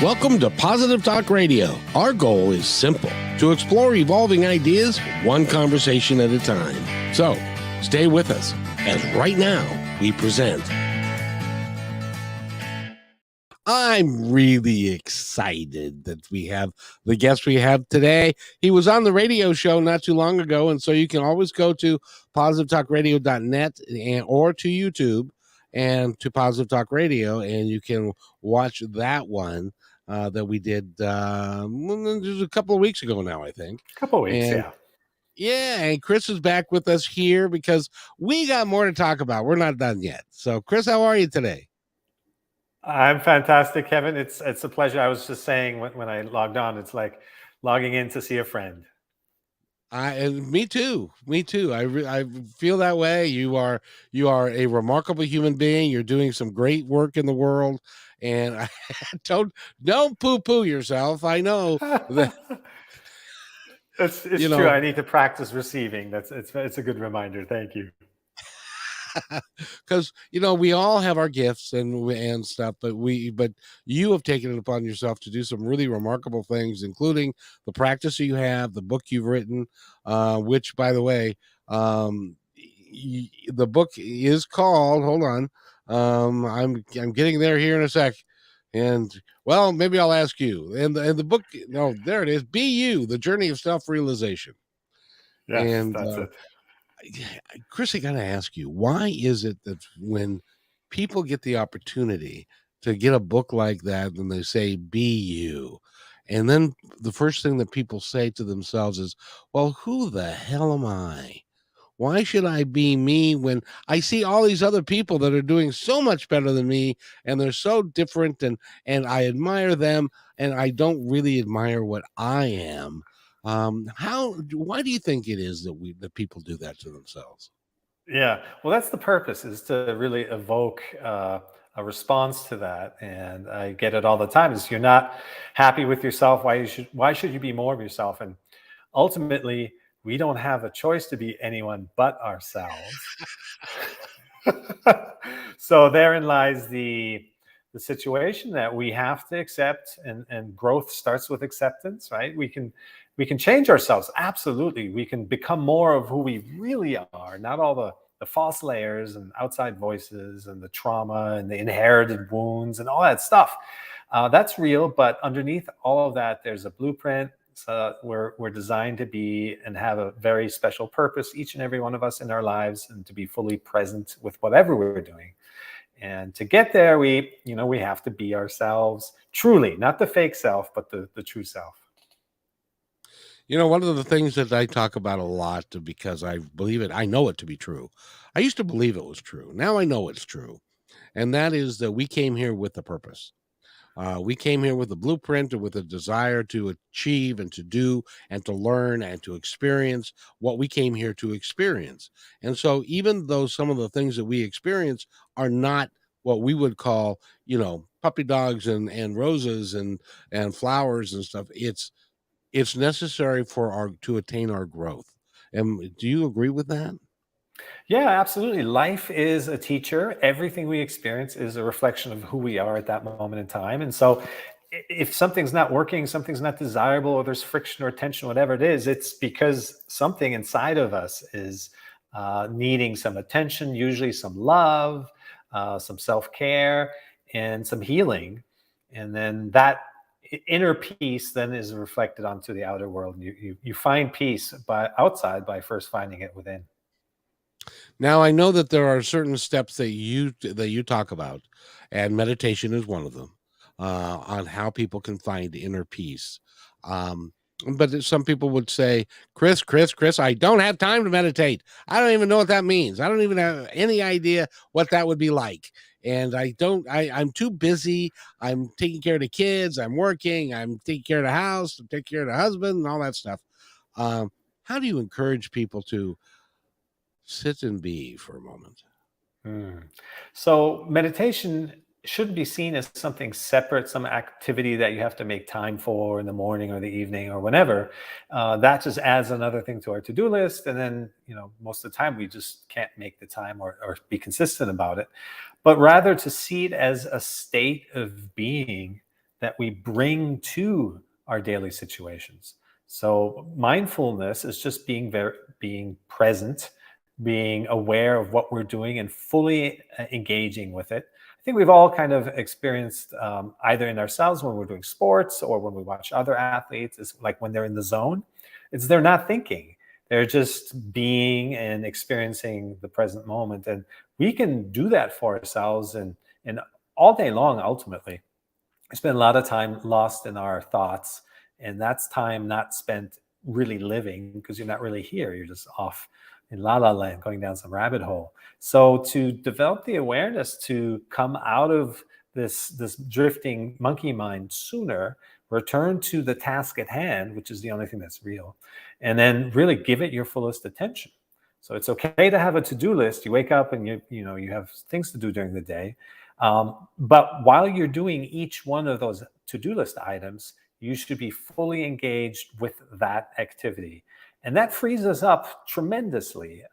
Welcome to Positive Talk Radio. Our goal is simple: to explore evolving ideas one conversation at a time. So, stay with us as right now we present. I'm really excited that we have the guest we have today. He was on the radio show not too long ago, and so you can always go to positivetalkradio.net or to YouTube and to Positive Talk Radio, and you can watch that one that we did just a couple of weeks ago now, I think. A couple of weeks, and yeah. Yeah, and Chris is back with us here because we got more to talk about. We're not done yet. So, Chris, how are you today? I'm fantastic, Kevin. It's a pleasure. I was just saying when I logged on, it's like logging in to see a friend. Me too. I feel that way. You are a remarkable human being. You're doing some great work in the world, and I don't poo-poo yourself. I know that It's true. I need to practice receiving. It's a good reminder. Thank you. because we all have our gifts and stuff, but you have taken it upon yourself to do some really remarkable things, including the practice you have, the book you've written, which, by the way, the book is called, hold on, I'm getting there here in a sec, and well, maybe I'll ask you. And the book, no, there it is, Be You: The Journey of Self-Realization. Yes, And that's it. Chris, I got to ask you, why is it that when people get the opportunity to get a book like that, and they say, be you, and then the first thing that people say to themselves is, well, who the hell am I? Why should I be me when I see all these other people that are doing so much better than me, and they're so different, and I admire them, and I don't really admire what I am? Why do you think it is that people do that to themselves? Yeah. Well, that's the purpose, is to really evoke a response to that. And I get it all the time. Is you're not happy with yourself. Why should you be more of yourself? And ultimately, we don't have a choice to be anyone but ourselves. So therein lies the situation that we have to accept, and growth starts with acceptance, right? We can change ourselves. Absolutely. We can become more of who we really are, not all the false layers and outside voices and the trauma and the inherited wounds and all that stuff. That's real, but underneath all of that, there's a blueprint. So we're designed to be and have a very special purpose, each and every one of us in our lives, and to be fully present with whatever we're doing. And to get there, we have to be ourselves truly, not the fake self, but the true self. One of the things that I talk about a lot, because I believe it, I know it to be true. I used to believe it was true. Now I know it's true. And that is that we came here with a purpose. We came here with a blueprint and with a desire to achieve and to do and to learn and to experience what we came here to experience. And so, even though some of the things that we experience are not what we would call, puppy dogs and roses and flowers and stuff, it's necessary for our to attain our growth. And do you agree with that? Yeah, absolutely. Life is a teacher. Everything we experience is a reflection of who we are at that moment in time. And so if something's not working, something's not desirable, or there's friction or tension, whatever it is, it's because something inside of us is needing some attention, usually some love, some self-care, and some healing. And then that inner peace then is reflected onto the outer world. You find peace outside by first finding it within. Now, I know that there are certain steps that you talk about, and meditation is one of them, on how people can find inner peace. Um, but some people would say, Chris, I don't have time to meditate. I don't even know what that means. I don't even have any idea what that would be like. And I'm too busy. I'm taking care of the kids. I'm working. I'm taking care of the house. I'm taking care of the husband and all that stuff. How do you encourage people to sit and be for a moment? Hmm. So meditation shouldn't be seen as something separate, some activity that you have to make time for in the morning or the evening or whenever. That just adds another thing to our to-do list. And then, most of the time we just can't make the time or be consistent about it. But rather to see it as a state of being that we bring to our daily situations. So mindfulness is just being present, being aware of what we're doing, and fully engaging with it. I think we've all kind of experienced either in ourselves when we're doing sports or when we watch other athletes, is like when they're in the zone, it's they're not thinking. They're just being and experiencing the present moment. And we can do that for ourselves and all day long, ultimately. We spend a lot of time lost in our thoughts, and that's time not spent really living because you're not really here. You're just off in la la land, going down some rabbit hole. So to develop the awareness to come out of this drifting monkey mind sooner, return to the task at hand, which is the only thing that's real, and then really give it your fullest attention. So it's okay to have a to-do list. You wake up and you have things to do during the day, but while you're doing each one of those to-do list items, you should be fully engaged with that activity. And that frees us up tremendously.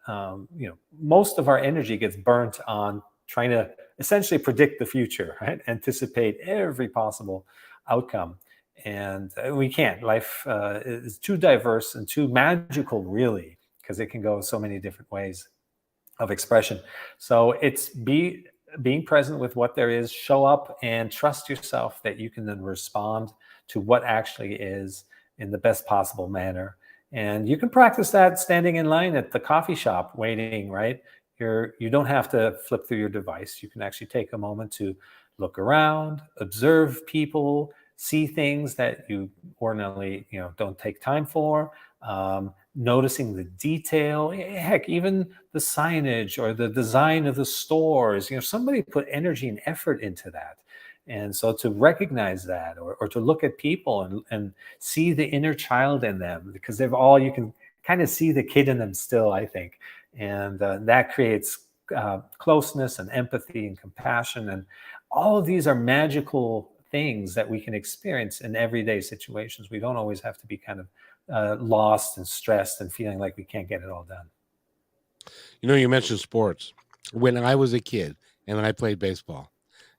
Most of our energy gets burnt on trying to essentially predict the future, right? Anticipate every possible outcome. And we can't. Life is too diverse and too magical, really, because it can go so many different ways of expression. So it's being present with what there is, show up and trust yourself that you can then respond to what actually is in the best possible manner. And you can practice that standing in line at the coffee shop waiting, right? You don't have to flip through your device. You can actually take a moment to look around, observe people, see things that you ordinarily, don't take time for. Noticing the detail, heck, even the signage or the design of the stores. Somebody put energy and effort into that. And so to recognize that, or to look at people and see the inner child in them, because you can kind of see the kid in them still, I think. And that creates closeness and empathy and compassion. And all of these are magical things that we can experience in everyday situations. We don't always have to be kind of lost and stressed and feeling like we can't get it all done. You mentioned sports. When I was a kid and I played baseball,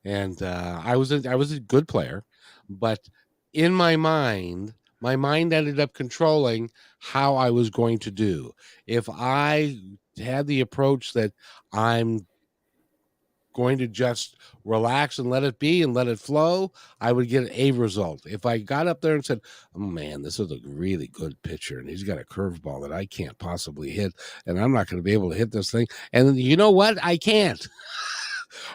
and I was a good player, but in my mind ended up controlling how I was going to do. If I had the approach that I'm going to just relax and let it be and let it flow, I would get a result. If I got up there and said, "Oh man, this is a really good pitcher and he's got a curveball that I can't possibly hit, and I'm not going to be able to hit this thing," and you know what? I can't.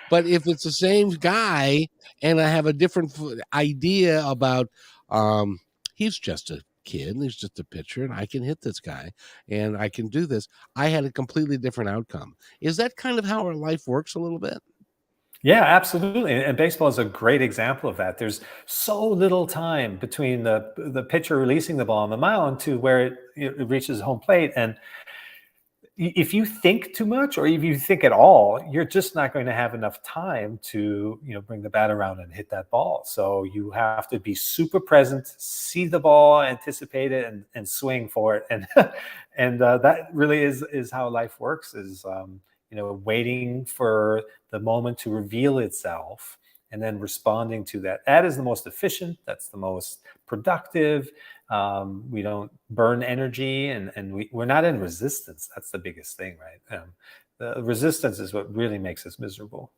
But if it's the same guy and I have a different idea about, um, he's just a kid, he's just a pitcher, and I can hit this guy and I can do this, I had a completely different outcome. Is that kind of how our life works a little bit? Yeah, absolutely. And baseball is a great example of that. There's so little time between the pitcher releasing the ball on the mound to where it reaches home plate. And if you think too much or if you think at all, you're just not going to have enough time to bring the bat around and hit that ball. So you have to be super present, see the ball, anticipate it, and swing for it. And and that really is how life works, is waiting for the moment to reveal itself and then responding to that. That is the most efficient, that's the most productive. We don't burn energy, and we're not in resistance. That's the biggest thing, right? The resistance is what really makes us miserable.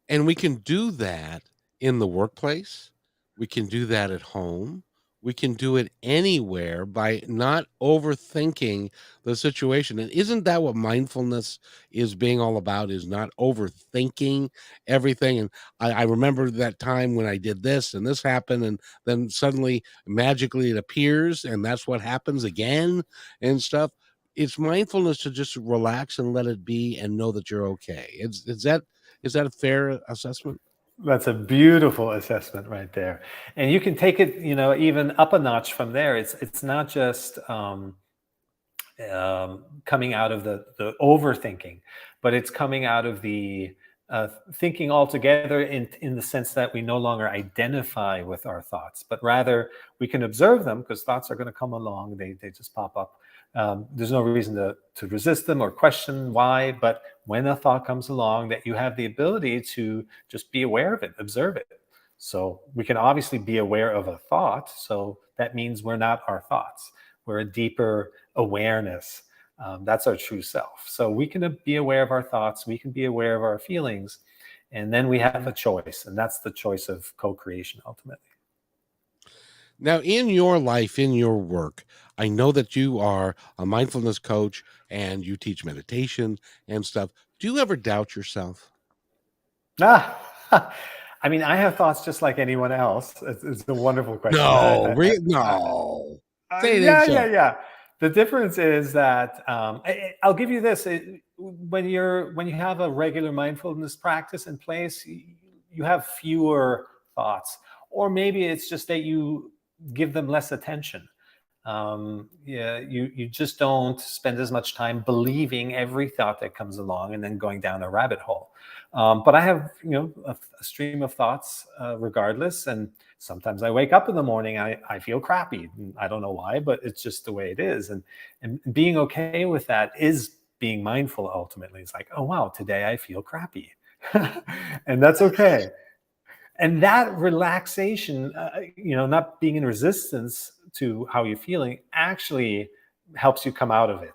And we can do that in the workplace. We can do that at home. We can do it anywhere by not overthinking the situation. And isn't that what mindfulness is being all about? Is not overthinking everything. And I remember that time when I did this and this happened, and then suddenly magically it appears, and that's what happens again and stuff. It's mindfulness to just relax and let it be and know that you're okay. Is that a fair assessment? That's a beautiful assessment right there. And you can take it, even up a notch from there. It's not just coming out of the overthinking, but it's coming out of the thinking altogether, in the sense that we no longer identify with our thoughts, but rather we can observe them, because thoughts are going to come along. They just pop up. There's no reason to resist them or question why, but when a thought comes along, that you have the ability to just be aware of it, observe it. So we can obviously be aware of a thought. So that means we're not our thoughts. We're a deeper awareness. That's our true self. So we can be aware of our thoughts. We can be aware of our feelings. And then we have a choice. And that's the choice of co creation ultimately. Now, in your life, in your work, I know that you are a mindfulness coach and you teach meditation and stuff. Do you ever doubt yourself? Ah, I mean, I have thoughts just like anyone else. It's a wonderful question. No, no. Say it ain't Yeah, yeah, so. yeah. The difference is that I'll give you this: when you have a regular mindfulness practice in place, you have fewer thoughts, or maybe it's just that you give them less attention. Yeah, you just don't spend as much time believing every thought that comes along and then going down a rabbit hole. But I have, a stream of thoughts regardless, and sometimes I wake up in the morning, I feel crappy. I don't know why, but it's just the way it is, and being okay with that is being mindful. Ultimately, it's like, oh wow, today I feel crappy, and that's okay. And that relaxation, not being in resistance to how you're feeling, actually helps you come out of it.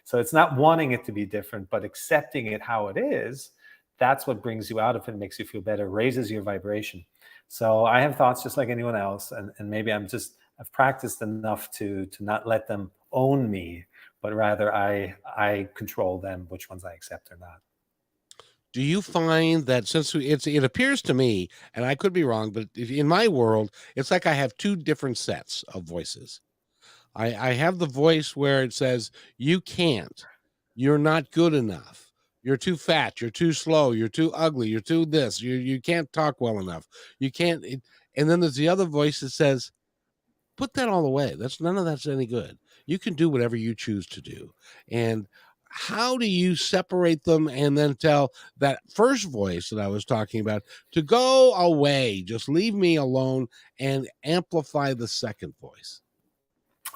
So it's not wanting it to be different, but accepting it how it is. That's what brings you out of it, makes you feel better, raises your vibration. So I have thoughts just like anyone else, and maybe I've practiced enough to not let them own me, but rather I control them, which ones I accept or not. Do you find that it appears to me, and I could be wrong, but in my world, it's like I have two different sets of voices. I have the voice where it says, "You can't. You're not good enough. You're too fat. You're too slow. You're too ugly. You're too this. You can't talk well enough. You can't." And then there's the other voice that says, "Put that all away. None of that's any good. You can do whatever you choose to do." And how do you separate them and then tell that first voice that I was talking about to go away, just leave me alone, and amplify the second voice?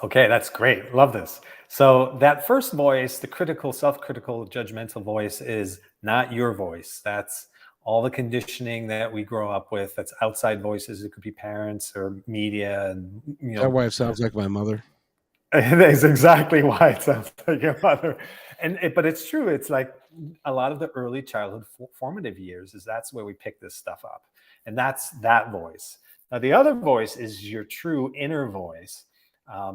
Okay, that's great. Love this. So that first voice, the critical, self-critical, judgmental voice is not your voice. That's all the conditioning that we grow up with. That's outside voices. It could be parents or media, and Is that why it sounds like my mother? that's exactly why it sounds like your mother. But it's true. It's like a lot of the early childhood formative years is that's where we pick this stuff up, and that's that voice. Now the other voice is your true inner voice.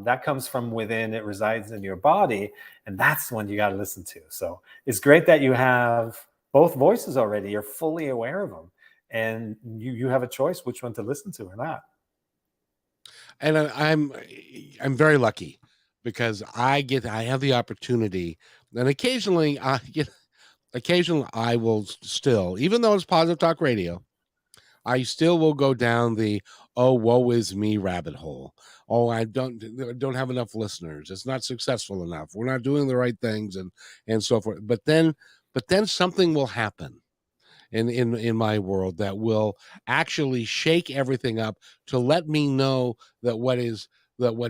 That comes from within. It resides in your body, and that's the one you got to listen to. So it's great that you have both voices already. You're fully aware of them, and you have a choice which one to listen to or not. And I'm very lucky because I have the opportunity, and occasionally I will still, even though it's positive talk radio, I still will go down the "oh woe is me" rabbit hole. Oh, I don't have enough listeners. It's not successful enough. We're not doing the right things, and so forth. But then something will happen in my world that will actually shake everything up to let me know that what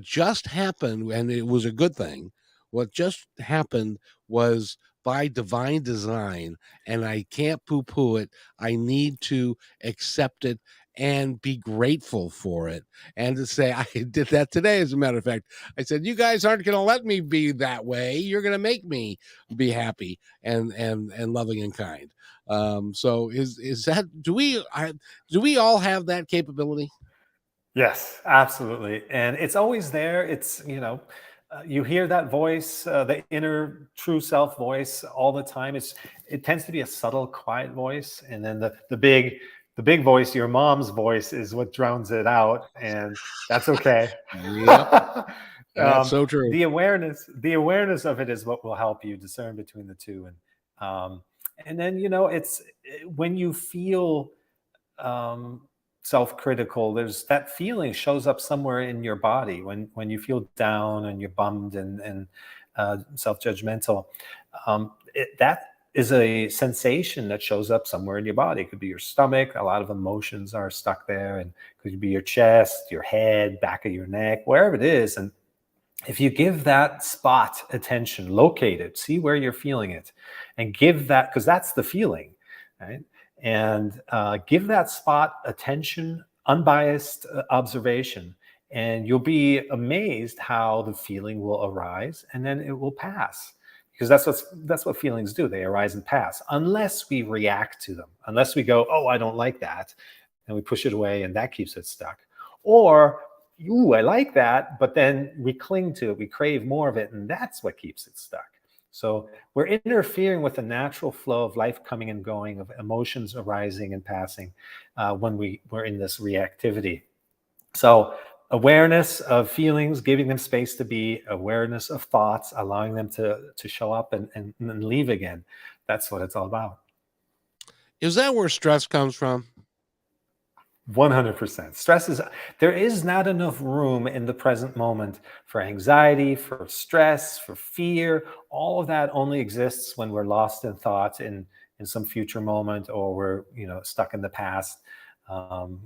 just happened, and it was a good thing. What just happened was by divine design, and I can't poo-poo it. I need to accept it and be grateful for it, and to say I did that today. As a matter of fact, I said, "You guys aren't going to let me be that way. You're going to make me be happy and loving and kind." So is that do we all have that capability? Yes, absolutely. And it's always there. You hear that voice, the inner true self voice all the time. It tends to be a subtle, quiet voice. And then the big voice, your mom's voice, is what drowns it out. And that's okay. Yep, that's um, so true. the awareness of it is what will help you discern between the two. And then, it's when you feel um, self-critical, there's that feeling shows up somewhere in your body when you feel down and you're bummed and self-judgmental. That is a sensation that shows up somewhere in your body. It could be your stomach. A lot of emotions are stuck there, and it could be your chest, your head, back of your neck, wherever it is. And if you give that spot attention, locate it, see where you're feeling it, and give that, because that's the feeling, right? and give that spot attention, unbiased observation, and you'll be amazed how the feeling will arise and then it will pass, because that's what feelings do. They arise and pass unless we react to them, unless we go, oh, I don't like that, and we push it away and that keeps it stuck. Or, ooh, I like that, but then we cling to it, we crave more of it, and that's what keeps it stuck. So we're interfering with the natural flow of life coming and going, of emotions arising and passing, when we're in this reactivity. So awareness of feelings, giving them space to be, awareness of thoughts, allowing them to show up and leave again. That's what it's all about. Is that where stress comes from? 100%. There is not enough room in the present moment for anxiety, for stress, for fear. All of that only exists when we're lost in thought in some future moment, or we're, stuck in the past,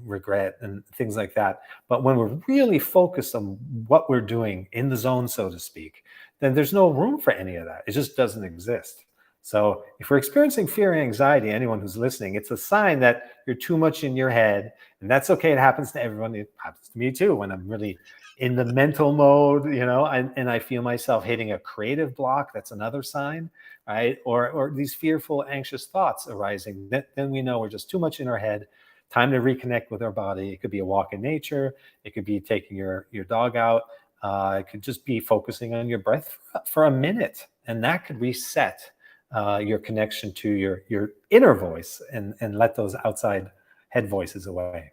regret and things like that. But when we're really focused on what we're doing in the zone, so to speak, then there's no room for any of that. It just doesn't exist. So if we're experiencing fear and anxiety, anyone who's listening, it's a sign that you're too much in your head. And that's okay. It happens to everyone. It happens to me too when I'm really in the mental mode, and I feel myself hitting a creative block. That's another sign, right? Or these fearful, anxious thoughts arising. Then we know we're just too much in our head. Time to reconnect with our body. It could be a walk in nature. It could be taking your dog out. It could just be focusing on your breath for a minute, and that could reset your connection to your inner voice, and let those outside head voices away.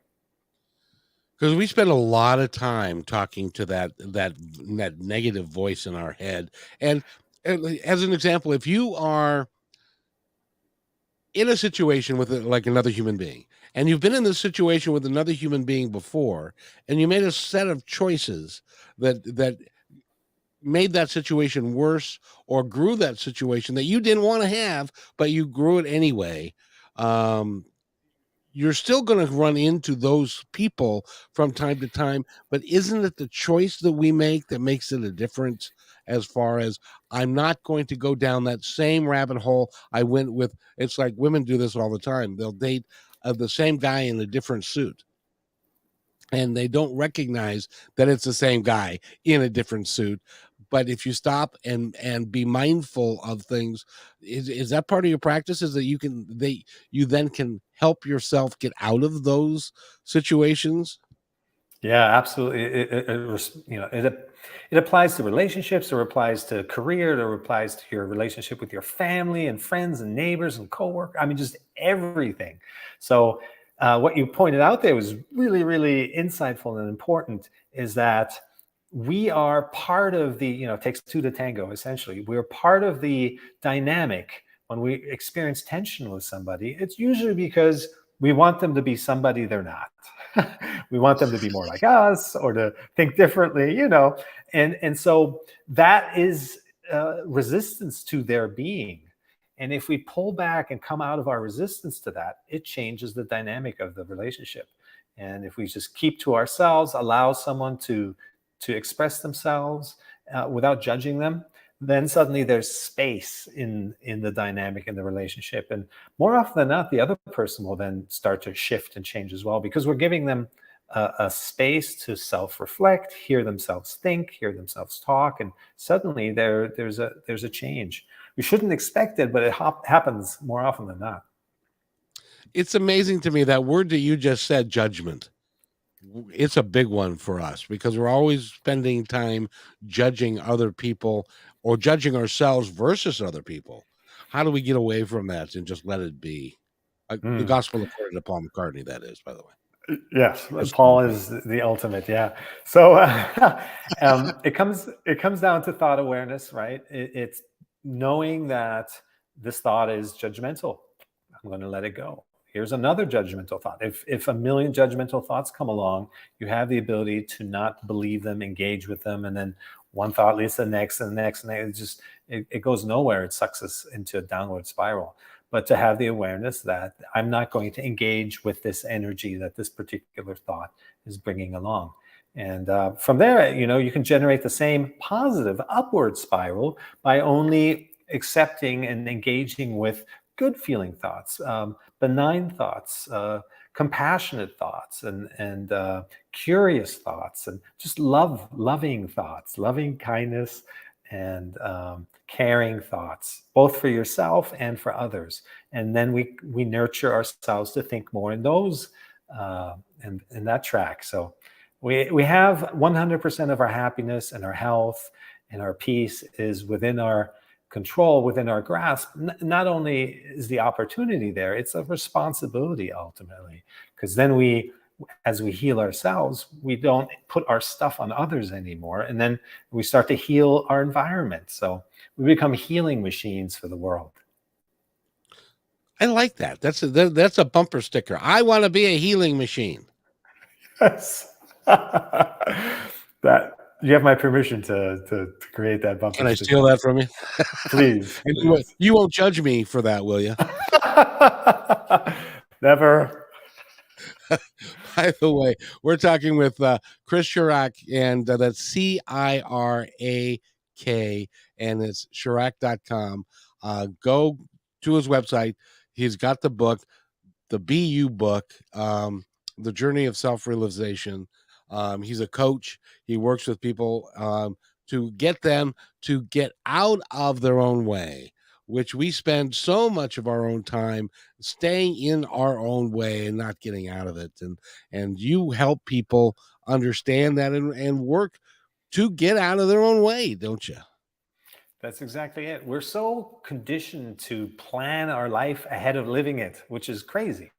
Because we spend a lot of time talking to that negative voice in our head. And as an example, if you are in a situation with like another human being, and you've been in this situation with another human being before, and you made a set of choices that made that situation worse, or grew that situation that you didn't want to have, but you grew it anyway. Um, you're still going to run into those people from time to time, but isn't it the choice that we make that makes it a difference? As far as, I'm not going to go down that same rabbit hole I went with. It's like women do this all the time. They'll date the same guy in a different suit, and they don't recognize that it's the same guy in a different suit. But if you stop and be mindful of things, is that part of your practice? Is that you then can help yourself get out of those situations? Yeah, absolutely. It applies to relationships, or applies to career, or applies to your relationship with your family and friends and neighbors and coworkers. I mean, just everything. So, what you pointed out there was really, really insightful and important. Is that we are part of the, it takes two to tango. Essentially, we're part of the dynamic. When we experience tension with somebody, it's usually because we want them to be somebody they're not. We want them to be more like us, or to think differently, and so that is resistance to their being. And if we pull back and come out of our resistance to that, it changes the dynamic of the relationship. And if we just keep to ourselves, allow someone to express themselves without judging them, then suddenly there's space in the dynamic, in the relationship. And more often than not, the other person will then start to shift and change as well, because we're giving them a space to self-reflect, hear themselves think, hear themselves talk, and suddenly there's a change. We shouldn't expect it, but it happens more often than not. It's amazing to me, that word that you just said, judgment. It's a big one for us because we're always spending time judging other people, or judging ourselves versus other people. How do we get away from that and just let it be? The Mm. gospel according to Paul McCartney, that is, by the way. Yes, Just Paul is the ultimate. Yeah. So it comes down to thought awareness, right? It's knowing that this thought is judgmental. I'm going to let it go. Here's another judgmental thought. If a million judgmental thoughts come along, you have the ability to not believe them, engage with them, and then one thought leads to the next and the next, and it goes nowhere. It sucks us into a downward spiral. But to have the awareness that I'm not going to engage with this energy that this particular thought is bringing along. And from there, you can generate the same positive upward spiral by only accepting and engaging with good feeling thoughts, benign thoughts, compassionate thoughts, and curious thoughts, and just loving thoughts, loving kindness, and caring thoughts, both for yourself and for others. And then we nurture ourselves to think more in those, and in that track. So we have 100% of our happiness and our health and our peace is within our control, within our grasp. Not only is the opportunity there, it's a responsibility ultimately, because then as we heal ourselves, we don't put our stuff on others anymore, and then we start to heal our environment. So we become healing machines for the world. I like that. That's a bumper sticker. I want to be a healing machine. Yes. That you have my permission to create that bumper Can I steal sticker. that from you? Please, And please. you won't judge me for that, will you? Never. By the way, we're talking with Chris Cirak, and that's Cirak, and it's Cirak.com. Go to his website. He's got the book, the BU book, The Journey of Self Realization. He's a coach. He works with people to get them to get out of their own way, which we spend so much of our own time staying in our own way and not getting out of it. And you help people understand that and work to get out of their own way, don't you? That's exactly it. We're so conditioned to plan our life ahead of living it, which is crazy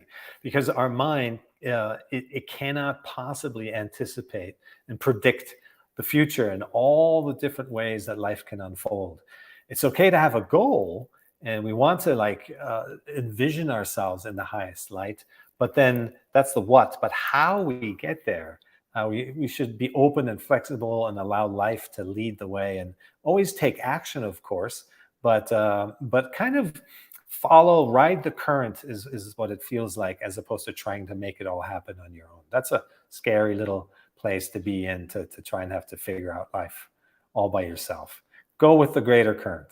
because our mind, it cannot possibly anticipate and predict the future and all the different ways that life can unfold. It's okay to have a goal and we want to envision ourselves in the highest light, but then that's the what, but how we get there. We should be open and flexible and allow life to lead the way, and always take action, of course, but kind of ride the current is what it feels like, as opposed to trying to make it all happen on your own. That's a scary little place to be in, to try and have to figure out life all by yourself. Go with the greater current.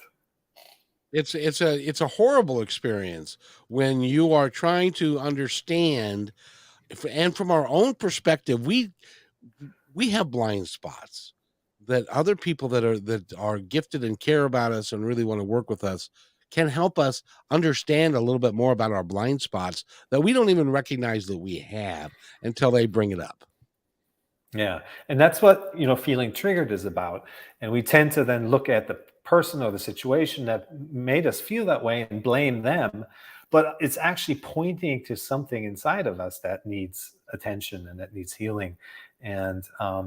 It's a horrible experience when you are trying to understand, and from our own perspective, we have blind spots that other people that are gifted and care about us and really want to work with us can help us understand a little bit more about our blind spots that we don't even recognize that we have until they bring it up. Yeah. And that's what, feeling triggered is about. And we tend to then look at the person or the situation that made us feel that way and blame them. But it's actually pointing to something inside of us that needs attention and that needs healing. And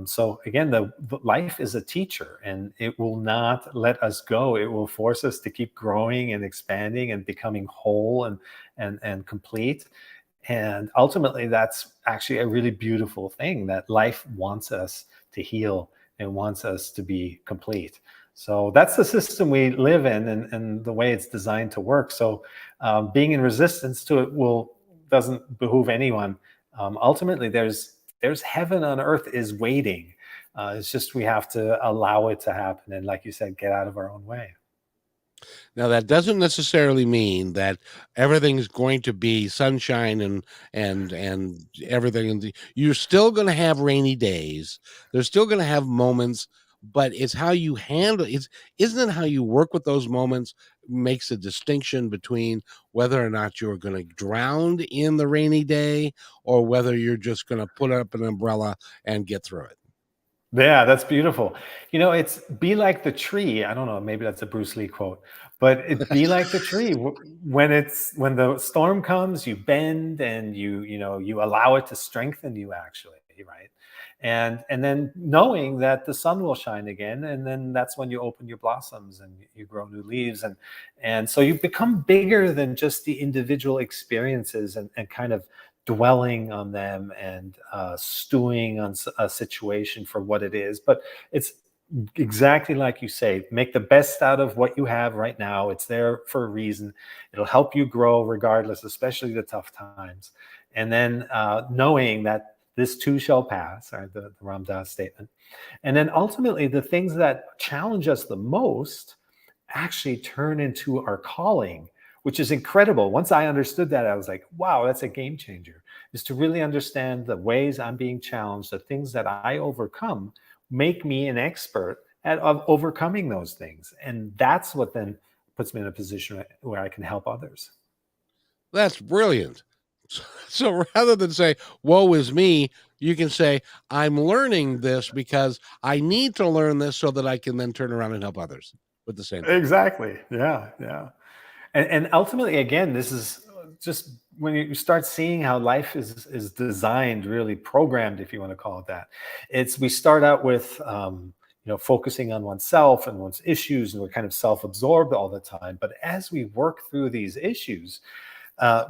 so, again, the life is a teacher and it will not let us go. It will force us to keep growing and expanding and becoming whole and complete. And ultimately, that's actually a really beautiful thing, that life wants us to heal and wants us to be complete. So that's the system we live in, and the way it's designed to work. So being in resistance to it doesn't behoove anyone. Ultimately, there's heaven on earth is waiting. It's just we have to allow it to happen, and like you said, get out of our own way. Now that doesn't necessarily mean that everything's going to be sunshine and everything. And you're still going to have rainy days. They're still going to have moments, but it's how you handle it. Isn't it how you work with those moments makes a distinction between whether or not you're going to drown in the rainy day or whether you're just going to put up an umbrella and get through it. Yeah, that's beautiful. It's be like the tree. I don't know, maybe that's a Bruce Lee quote, but it be like the tree. When the storm comes, you bend and you allow it to strengthen you actually, right? And then knowing that the sun will shine again, and then that's when you open your blossoms and you grow new leaves, and so you become bigger than just the individual experiences, and kind of dwelling on them and stewing on a situation for what it is. But it's exactly like you say, make the best out of what you have right now. It's there for a reason. It'll help you grow regardless, especially the tough times. And then knowing that this too shall pass, or the Ram Dass statement. And then ultimately, the things that challenge us the most actually turn into our calling, which is incredible. Once I understood that, I was like, wow, that's a game changer. Is to really understand the ways I'm being challenged, the things that I overcome make me an expert at of overcoming those things. And that's what then puts me in a position where I can help others. That's brilliant. So rather than say, woe is me, you can say, I'm learning this because I need to learn this so that I can then turn around and help others with the same thing. Exactly. Yeah. Yeah. And ultimately, again, this is just when you start seeing how life is designed, really programmed, if you want to call it that. It's we start out with focusing on oneself and one's issues, and we're kind of self-absorbed all the time. But as we work through these issues,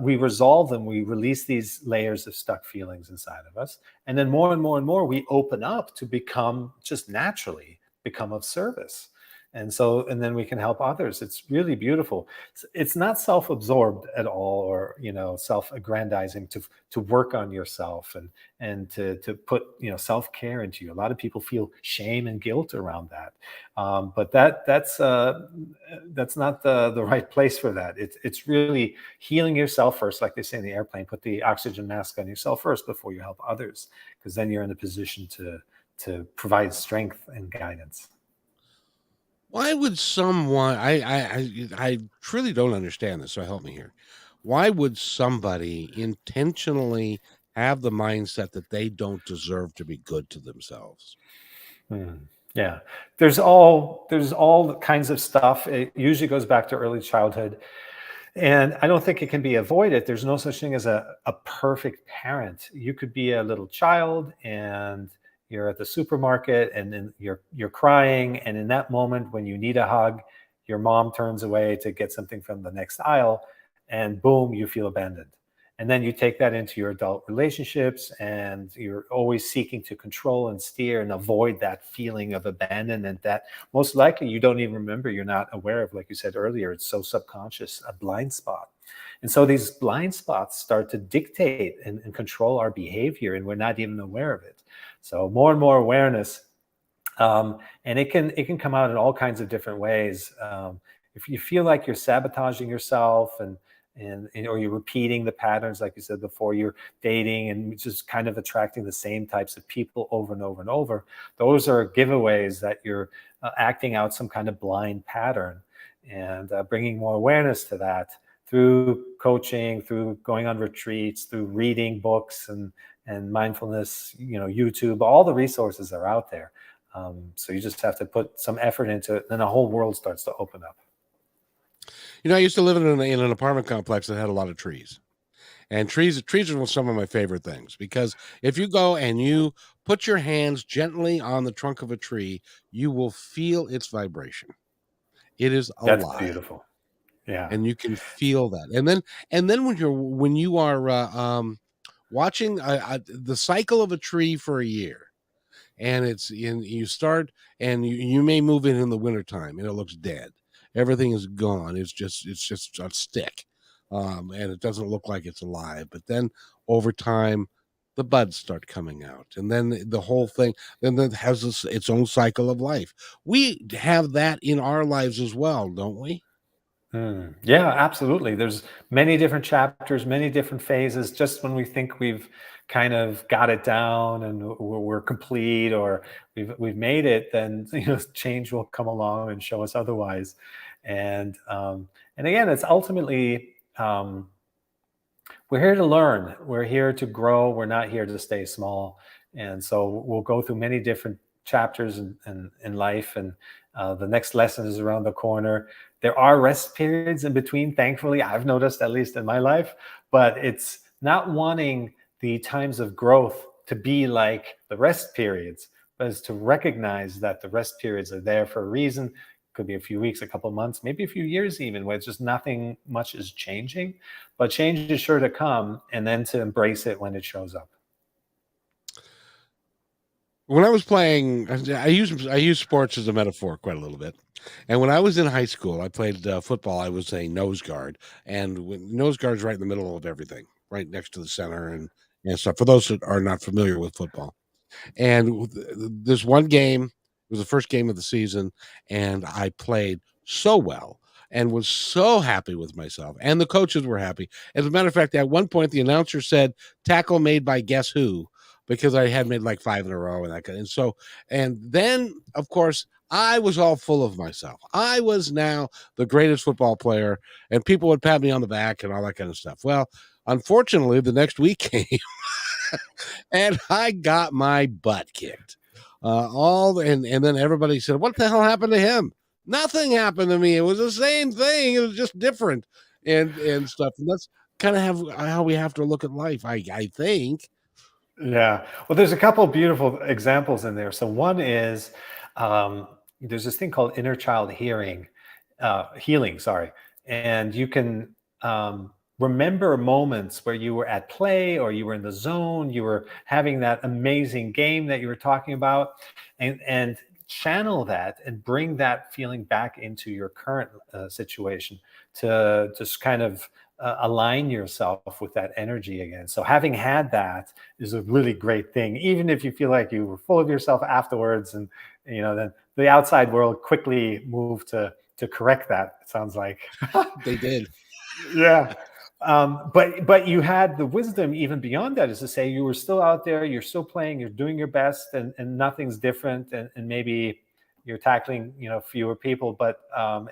we resolve them, we release these layers of stuck feelings inside of us, and then more and more and more we open up to become, just naturally become of service. And then we can help others. It's really beautiful. It's not self-absorbed at all, or self-aggrandizing to work on yourself and to put self-care into you. A lot of people feel shame and guilt around that, but that's not the right place for that. It's really healing yourself first, like they say in the airplane. Put the oxygen mask on yourself first before you help others, because then you're in a position to provide strength and guidance. Why would someone I truly don't understand this, so help me here. Why would somebody intentionally have the mindset that they don't deserve to be good to themselves? Hmm. Yeah, there's all kinds of stuff. It usually goes back to early childhood, and I don't think it can be avoided. There's no such thing as a perfect parent. You could be a little child and you're at the supermarket, and then you're crying, and in that moment when you need a hug, your mom turns away to get something from the next aisle, and boom, you feel abandoned. And then you take that into your adult relationships, and you're always seeking to control and steer and avoid that feeling of abandonment that most likely you don't even remember, you're not aware of. Like you said earlier, it's so subconscious, a blind spot. And so these blind spots start to dictate and control our behavior, and we're not even aware of it. So more and more awareness, and it can come out in all kinds of different ways. If you feel like you're sabotaging yourself, or you're repeating the patterns, like you said before, you're dating and just kind of attracting the same types of people over and over and over, those are giveaways that you're acting out some kind of blind pattern. And bringing more awareness to that through coaching, through going on retreats, through reading books and mindfulness, YouTube, all the resources are out there. So you just have to put some effort into it, then the whole world starts to open up. I used to live in an apartment complex that had a lot of trees. And trees are some of my favorite things because if you go and you put your hands gently on the trunk of a tree, you will feel its vibration. It is That's alive, beautiful. Yeah. and you can feel that. And then when you are watching the cycle of a tree for a year, and you start, and you may move in the wintertime and it looks dead, everything is gone, it's just a stick, and it doesn't look like it's alive. But then over time the buds start coming out, and then the whole thing then it has its own cycle of life. We have that in our lives as well, don't we? Yeah, absolutely. There's many different chapters, many different phases. Just when we think we've kind of got it down and we're complete, or we've made it, then change will come along and show us otherwise. And again, it's ultimately, we're here to learn. We're here to grow. We're not here to stay small. And so we'll go through many different chapters in life, and the next lesson is around the corner. There are rest periods in between, thankfully, I've noticed, at least in my life, but it's not wanting the times of growth to be like the rest periods, but is to recognize that the rest periods are there for a reason. Could be a few weeks, a couple of months, maybe a few years, even where it's just nothing much is changing, but change is sure to come, and then to embrace it when it shows up. When I was playing, I use sports as a metaphor quite a little bit. And when I was in high school, I played football. I was a nose guard, and nose guard's right in the middle of everything, right next to the center and stuff. For those that are not familiar with football, and this one game was the first game of the season, and I played so well. and was so happy with myself. And the coaches were happy. As a matter of fact, at one point, the announcer said, tackle made by guess who? Because I had made like 5 in a row and that kind of, and so, and then of course, I was all full of myself. I was now the greatest football player, and people would pat me on the back and all that kind of stuff. Well, unfortunately, the next week came and I got my butt kicked. And then everybody said, "What the hell happened to him?" Nothing happened to me. It was the same thing. It was just different and stuff. And that's kind of have how we have to look at life. I think. Yeah. Well, there's a couple of beautiful examples in there. So one is there's this thing called inner child healing. Sorry, and you can remember moments where you were at play or you were in the zone, you were having that amazing game that you were talking about, and channel that and bring that feeling back into your current situation to just kind of align yourself with that energy again. So having had that is a really great thing, even if you feel like you were full of yourself afterwards, and then the outside world quickly moved to correct that, it sounds like. They did. Yeah. But you had the wisdom even beyond that, is to say you were still out there, you're still playing, you're doing your best, and nothing's different, and maybe you're tackling fewer people, but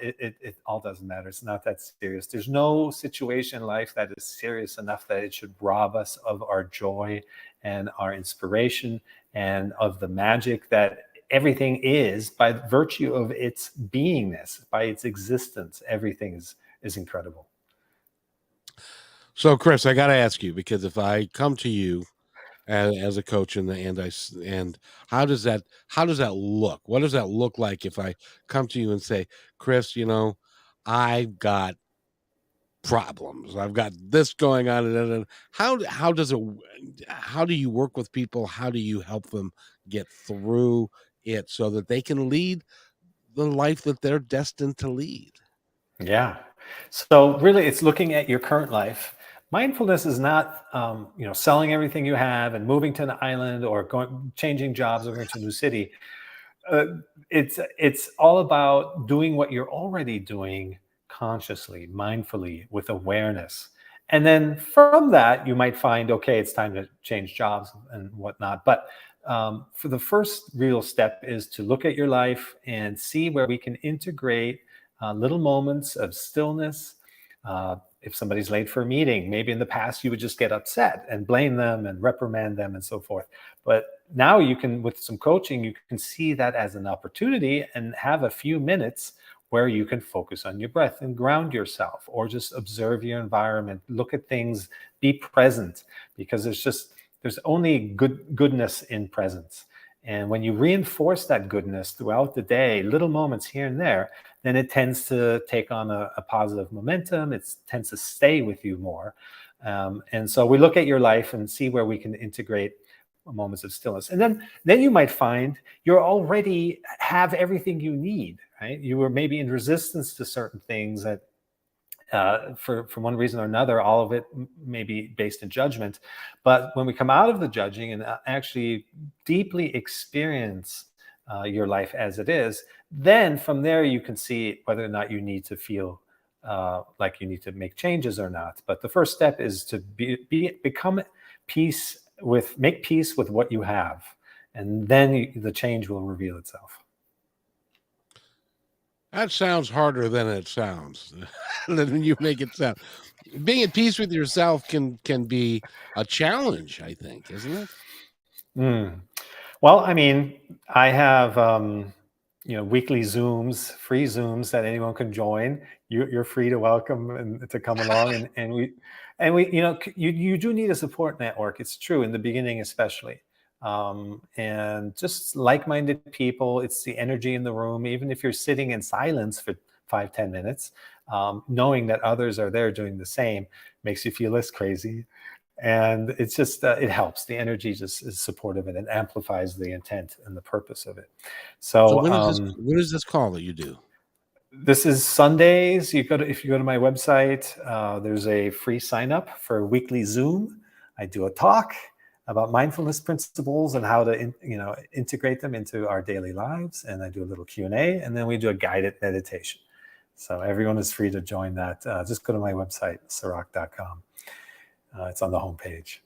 it all doesn't matter. It's not that serious. There's no situation in life that is serious enough that it should rob us of our joy and our inspiration and of the magic that everything is by virtue of its beingness, by its existence. Everything is incredible. So, Chris, I got to ask you, because if I come to you as a coach and how does that look? What does that look like if I come to you and say, Chris, I've got problems. I've got this going on, and how do you work with people? How do you help them get through it so that they can lead the life that they're destined to lead? Yeah. So really, it's looking at your current life. Mindfulness is not, selling everything you have and moving to an island or changing jobs or going to a new city. Uh, it's all about doing what you're already doing consciously, mindfully, with awareness. And then from that, you might find, okay, it's time to change jobs and whatnot. But for the first real step is to look at your life and see where we can integrate little moments of stillness. If somebody's late for a meeting, maybe in the past you would just get upset and blame them and reprimand them and so forth. But now you can, with some coaching, you can see that as an opportunity and have a few minutes where you can focus on your breath and ground yourself, or just observe your environment, look at things, be present, because there's only goodness in presence. And when you reinforce that goodness throughout the day, little moments here and there, then it tends to take on a positive momentum. It tends to stay with you more. And so we look at your life and see where we can integrate moments of stillness. And then you might find you already have everything you need, right? You were maybe in resistance to certain things that for one reason or another, all of it may be based in judgment. But when we come out of the judging and actually deeply experience your life as it is, then from there you can see whether or not you need to feel like you need to make changes or not. But the first step is to make peace with what you have, and then the change will reveal itself. That sounds harder than it sounds. Than you make it sound. Being at peace with yourself can be a challenge, I think, isn't it? Mm. Well, I mean, I have weekly Zooms, free Zooms that anyone can join. You're free to welcome and to come along, and we you do need a support network. It's true in the beginning, especially, and just like-minded people. It's the energy in the room, even if you're sitting in silence for 5-10 minutes, knowing that others are there doing the same makes you feel less crazy, and it's just it helps. The energy just is supportive, and it amplifies the intent and the purpose of it. So So when is this call that you do? this is Sundays. If you go to my website, there's a free sign up for a weekly Zoom. I do a talk about mindfulness principles and how to integrate them into our daily lives, and I do a little Q&A, and then we do a guided meditation. So everyone is free to join that. Just go to my website, Cirak.com. It's on the homepage.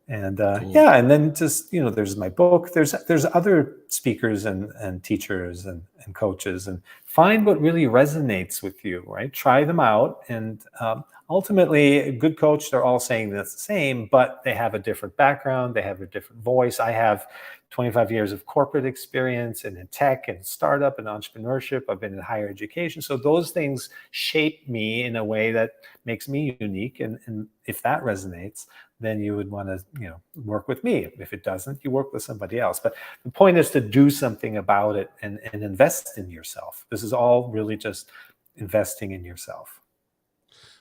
And Cool. yeah, and then just, there's my book. There's other speakers and teachers and coaches, and find what really resonates with you, right? Try them out, and ultimately a good coach, they're all saying the same, but they have a different background, they have a different voice. I have 25 years of corporate experience, and in tech and startup and entrepreneurship. I've been in higher education, so those things shape me in a way that makes me unique. And if that resonates, then you would want to, work with me. If it doesn't, you work with somebody else. But the point is to do something about it, and invest in yourself. This is all really just investing in yourself.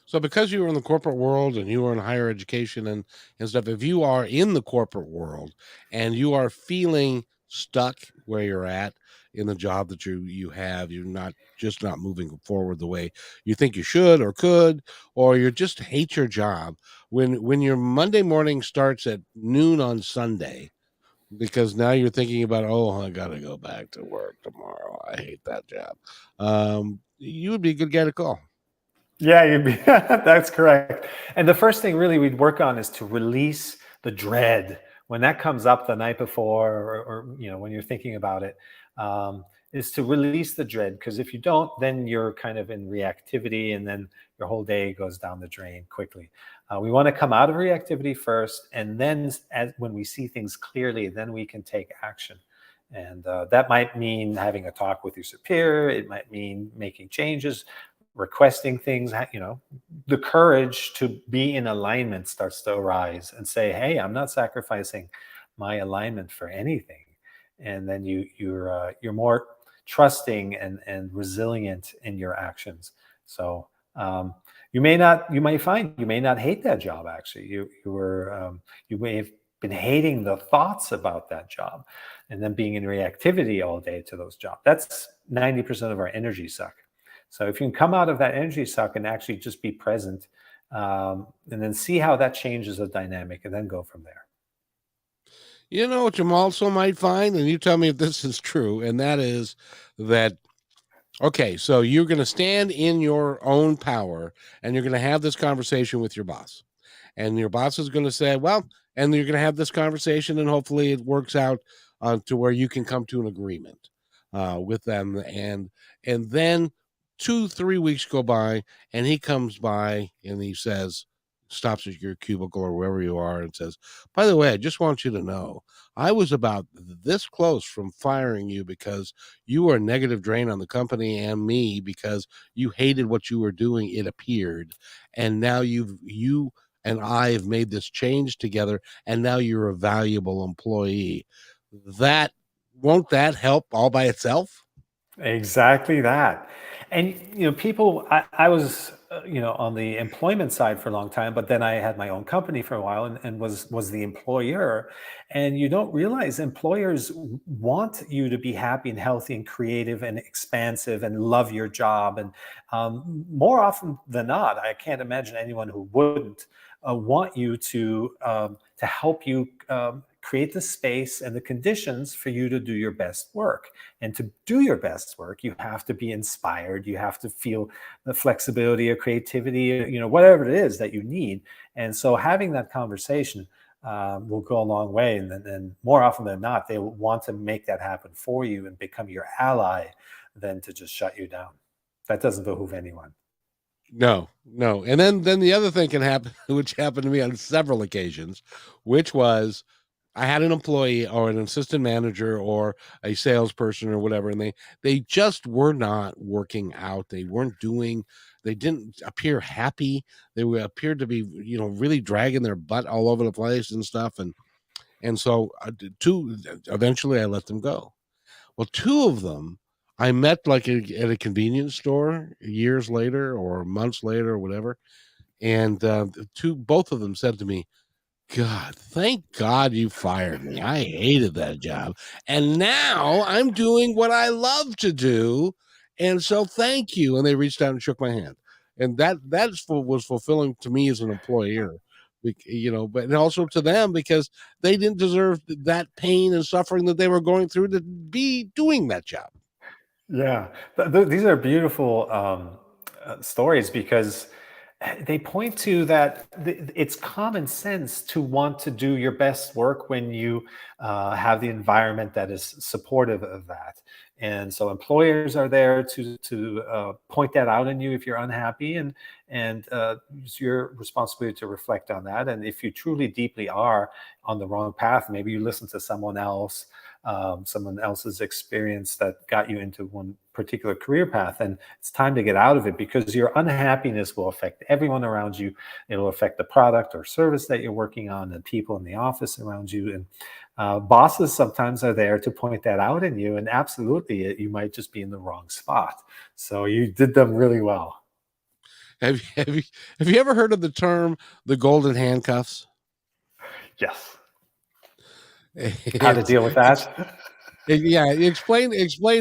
So because you were in the corporate world and you were in higher education and stuff, if you are in the corporate world and you are feeling stuck where you're at in the job that you have, you're not moving forward the way you think you should or could, or you just hate your job. When your Monday morning starts at noon on Sunday, because now you're thinking about, oh, I gotta go back to work tomorrow. I hate that job. You would be a good guy to call. Yeah, that's correct. And the first thing really we'd work on is to release the dread when that comes up the night before, or when you're thinking about it, is to release the dread. Because if you don't, then you're kind of in reactivity, and then your whole day goes down the drain quickly. We want to come out of reactivity first, and then when we see things clearly, then we can take action. And that might mean having a talk with your superior. It might mean making changes, requesting things. The courage to be in alignment starts to arise, and say, hey, I'm not sacrificing my alignment for anything. And then you're more trusting and resilient in your actions. So you might find you may not hate that job. Actually, you may have been hating the thoughts about that job, and then being in reactivity all day to those jobs. That's 90% of our energy suck. So if you can come out of that energy suck and actually just be present, and then see how that changes the dynamic, and then go from there. You know what you also might find, and you tell me if this is true, and that is that okay, so you're going to stand in your own power and you're going to have this conversation with your boss. And your boss is going to say, well, and you're going to have this conversation, and hopefully it works out to where you can come to an agreement with them. And then 2 3 weeks go by, and he comes by and he says, stops at your cubicle or wherever you are, and says, by the way, I just want you to know I was about this close from firing you because you were a negative drain on the company and me, because you hated what you were doing, it appeared. And now you and I have made this change together, and now you're a valuable employee. That won't that help all by itself? Exactly that. And people, I was on the employment side for a long time, but then I had my own company for a while, and was the employer. And you don't realize employers want you to be happy and healthy and creative and expansive and love your job. And more often than not, I can't imagine anyone who wouldn't want you to help you create the space and the conditions for you to do your best work. And to do your best work, you have to be inspired. You have to feel the flexibility or creativity, whatever it is that you need. And so having that conversation will go a long way. And then more often than not, they will want to make that happen for you and become your ally than to just shut you down. That doesn't behoove anyone. No, no. And then the other thing can happen, which happened to me on several occasions, which was I had an employee or an assistant manager or a salesperson or whatever, and they just were not working out. They didn't appear happy. Appeared to be, really dragging their butt all over the place and stuff. And so eventually I let them go. Well, two of them I met like at a convenience store years later or months later or whatever. And both of them said to me, God, thank God you fired me. I hated that job. And now I'm doing what I love to do. And so thank you. And they reached out and shook my hand. And was fulfilling to me as an employer, but and also to them, because they didn't deserve that pain and suffering that they were going through to be doing that job. Yeah, these are beautiful stories because they point to that it's common sense to want to do your best work when you have the environment that is supportive of that. And so employers are there to point that out in you if you're unhappy, and it's your responsibility to reflect on that. And if you truly deeply are on the wrong path, maybe you listen to someone else's experience that got you into one particular career path, and it's time to get out of it because your unhappiness will affect everyone around you. It'll affect the product or service that you're working on, and people in the office around you. And bosses sometimes are there to point that out in you, and absolutely, you might just be in the wrong spot. So you did them really well. Have you have you have you ever heard of the term the golden handcuffs? Yes. How to It's deal with it's that? yeah, explain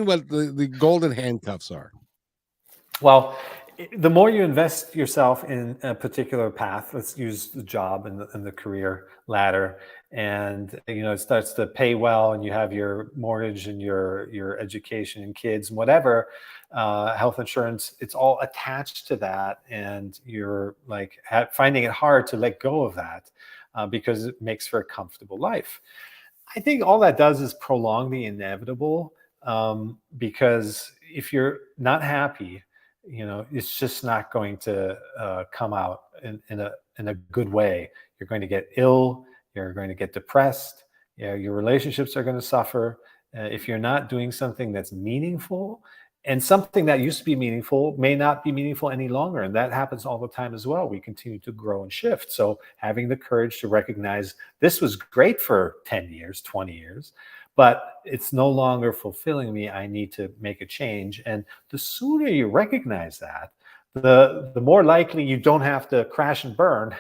what the golden handcuffs are. Well, the more you invest yourself in a particular path, let's use the job and the career ladder, and it starts to pay well, and you have your mortgage and your education and kids and whatever, health insurance, it's all attached to that, and you're like finding it hard to let go of that because it makes for a comfortable life. I think all that does is prolong the inevitable, because if you're not happy, it's just not going to come out in a good way. You're going to get ill. You're going to get depressed. Your relationships are going to suffer if you're not doing something that's meaningful. And something that used to be meaningful may not be meaningful any longer, and that happens all the time as well. We continue to grow and shift. So having the courage to recognize this was great for 10 years, 20 years, but it's no longer fulfilling me. I need to make a change. And the sooner you recognize that, the more likely you don't have to crash and burn.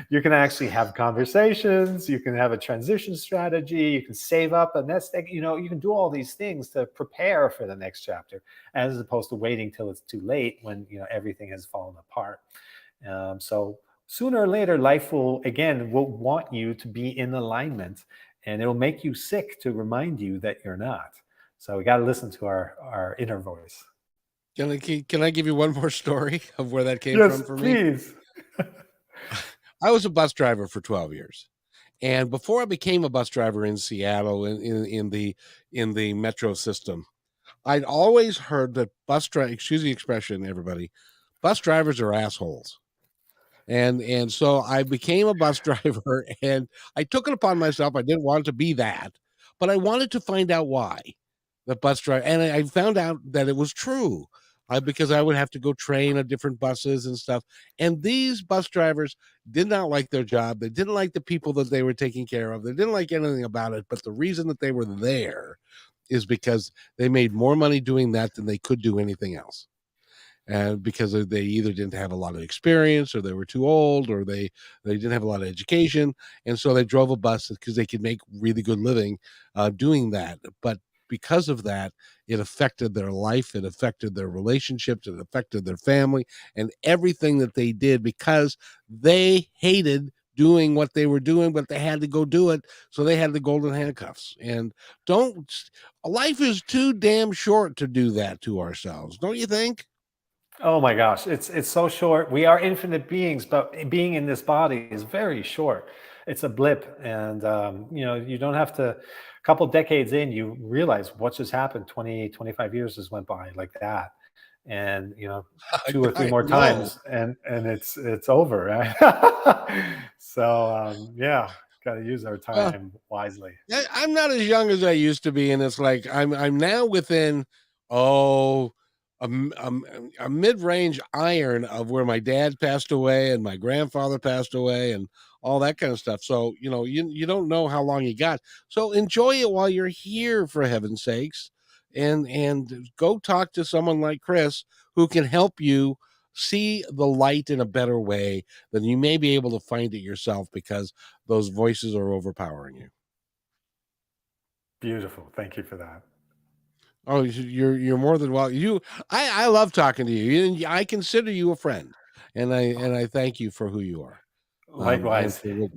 You can actually have conversations, you can have a transition strategy, you can save up a nest egg, you can do all these things to prepare for the next chapter, as opposed to waiting till it's too late when everything has fallen apart. So sooner or later, life will want you to be in alignment, and it'll make you sick to remind you that you're not. So we got to listen to our inner voice. Can I give you one more story of where that came Yes, from for me? please. I was a bus driver for 12 years. And before I became a bus driver in Seattle in the metro system, I'd always heard that excuse the expression, everybody, bus drivers are assholes. And so I became a bus driver, and I took it upon myself. I didn't want to be that, but I wanted to find out why the bus driver, and I found out that it was true. Because I would have to go train on different buses and stuff. And these bus drivers did not like their job. They didn't like the people that they were taking care of. They didn't like anything about it. But the reason that they were there is because they made more money doing that than they could do anything else. And because they either didn't have a lot of experience, or they were too old, or they didn't have a lot of education, and so they drove a bus because they could make really good living doing that. But because of that, it affected their life, it affected their relationships, it affected their family, and everything that they did, because they hated doing what they were doing, but they had to go do it. So they had the golden handcuffs. And don't life is too damn short to do that to ourselves, don't you think? Oh my gosh, it's so short. We are infinite beings, but being in this body is very short. It's a blip, and you don't have to. A couple decades in, you realize what just happened. 20, 25 years just went by like that, and two or three I more know. times, and it's over, right? So yeah, got to use our Well, time wisely. I'm not as young as I used to be, and it's like I'm now within oh a mid-range iron of where my dad passed away and my grandfather passed away and all that kind of stuff. So you don't know how long you got. So enjoy it while you're here, for heaven's sakes, and go talk to someone like Chris who can help you see the light in a better way than you may be able to find it yourself, because those voices are overpowering you. Beautiful. Thank you for that. Oh, you're more than well. I love talking to you. I consider you a friend, and I thank you for who you are. And Likewise. for what,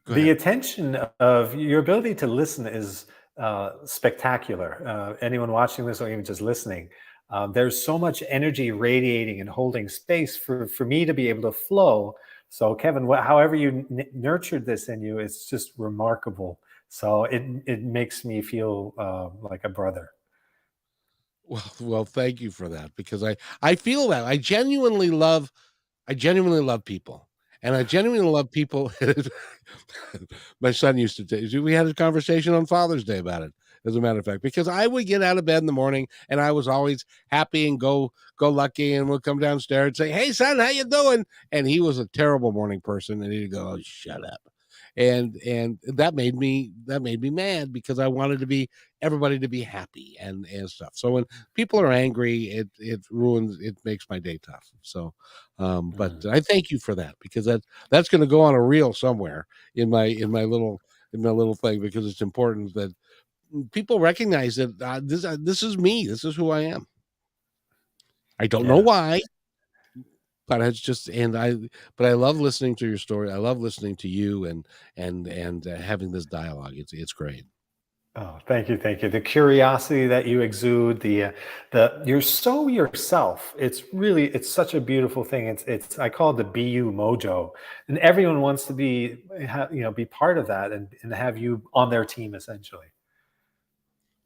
go The ahead. attention of your ability to listen is spectacular. Anyone watching this or even just listening, There's so much energy radiating and holding space for me to be able to flow. So, Kevin, however you nurtured this in you, it's just remarkable. So it makes me feel like a brother. Well, thank you for that because I feel that I genuinely love people, and I genuinely love people. My son used to we had a conversation on Father's Day about it, as a matter of fact, because I would get out of bed in the morning and I was always happy and go lucky and would come downstairs and say, "Hey son, how you doing?" And he was a terrible morning person and he'd go, "Oh, shut up." And that made me mad because I wanted to be everybody to be happy and stuff. So when people are angry, it makes my day tough. So but Mm. I thank you for that because that's going to go on a reel somewhere in my little thing because it's important that people recognize that this is me. This is who I am. I don't know Yeah. why, but it's just but I love listening to your story. I love listening to you and having this dialogue. It's great. Oh, thank you, thank you. The curiosity that you exude, the you're so yourself. It's such a beautiful thing. It's I call it the BU mojo, and everyone wants to be part of that and have you on their team essentially.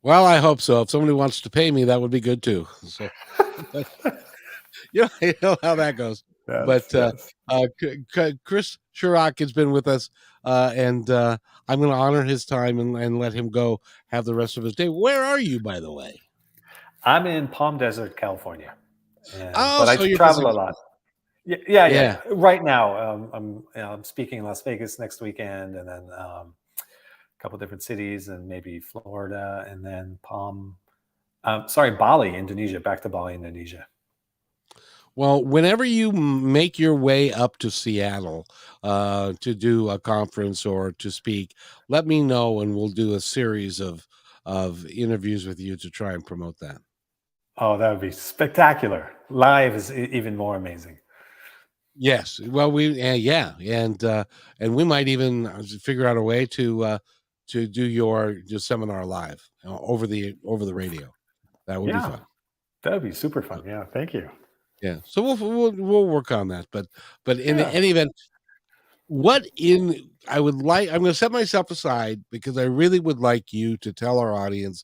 Well, I hope so. If somebody wants to pay me, that would be good too. So, but you know how that goes. Yes, But yes. Chris Cirak has been with us, and I'm going to honor his time and let him go have the rest of his day. Where are you, by the way? I'm in Palm Desert, California, and Oh, but I so you're travel a visiting. lot. Yeah, yeah, yeah. Yeah. Right now, I'm speaking in Las Vegas next weekend, and then a couple different cities, and maybe Florida, and then sorry, Bali, Indonesia. Back to Bali, Indonesia. Well, whenever you make your way up to Seattle to do a conference or to speak, let me know, and we'll do a series of interviews with you to try and promote that. Oh, that would be spectacular. Live is even more amazing. Yes. Well, yeah, and we might even figure out a way to do your seminar live over the radio. That would be Yeah, fun. that would be super Uh, fun. Yeah, thank you. Yeah. So we'll work on that. But in Yeah. any event, what in I would like I'm going to set myself aside because I really would like you to tell our audience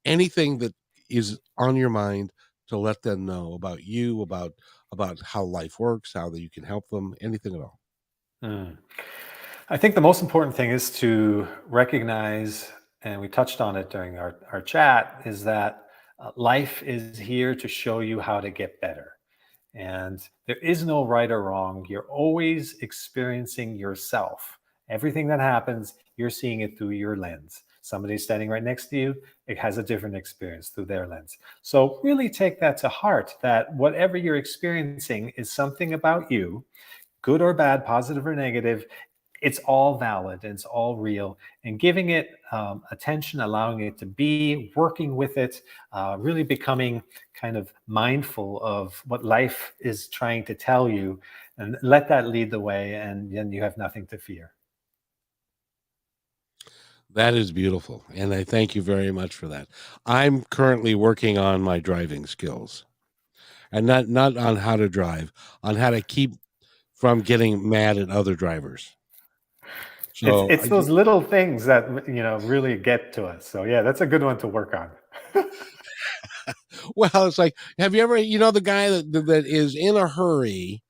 anything that is on your mind to let them know about you, about how life works, how that you can help them, anything at all. Mm. I think the most important thing is to recognize, and we touched on it during our chat, is that life is here to show you how to get better. And there is no right or wrong. You're always experiencing yourself. Everything that happens, you're seeing it through your lens. Somebody standing right next to you, it has a different experience through their lens. So really take that to heart that whatever you're experiencing is something about you, good or bad, positive or negative. It's all valid and it's all real. And giving it attention, allowing it to be, working with it, really becoming kind of mindful of what life is trying to tell you, and let that lead the way. And then you have nothing to fear. That is beautiful, and I thank you very much for that. I'm currently working on my driving skills, and not on how to drive, on how to keep from getting mad at other drivers. It's So it's those little things that really get to us. So yeah, that's a good one to work on. well, it's like, have you ever, the guy that is in a hurry,